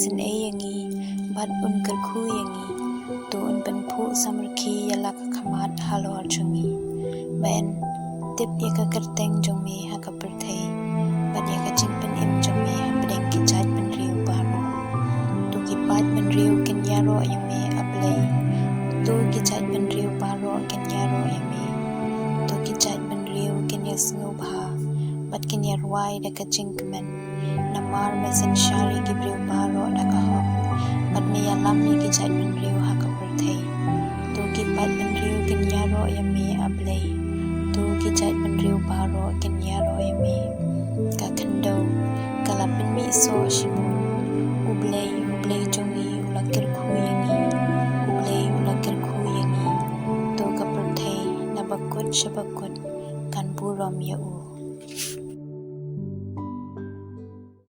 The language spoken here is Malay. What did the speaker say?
sin yangi bat un kerkhu yangi to un pen phu samrkhi yalak khamat halor chungi ben tip yaka kerteng jongmi hakaperthei bat yaka chingpen im jongmi hapdeng kichat pen riu baro to kipat pen riu ken yaro yami ablei to kichat pen riu baro ken yaro yami to kichat pen riu ken yasngu bha bat ken yarwai daka chingmen namar mesen shari gibriu baro daka hop bat mi yalam mi kichat pen riu hakaperthei to kipat pen riu ken yaro yami ablei to kichat pen riu baro ken yaro yami ka kendo kalapin mi so shimun ublei jongi ulakir khu yangi ublei ulakir khu yangi to kaperthei nabakut shabakut kan burom ya u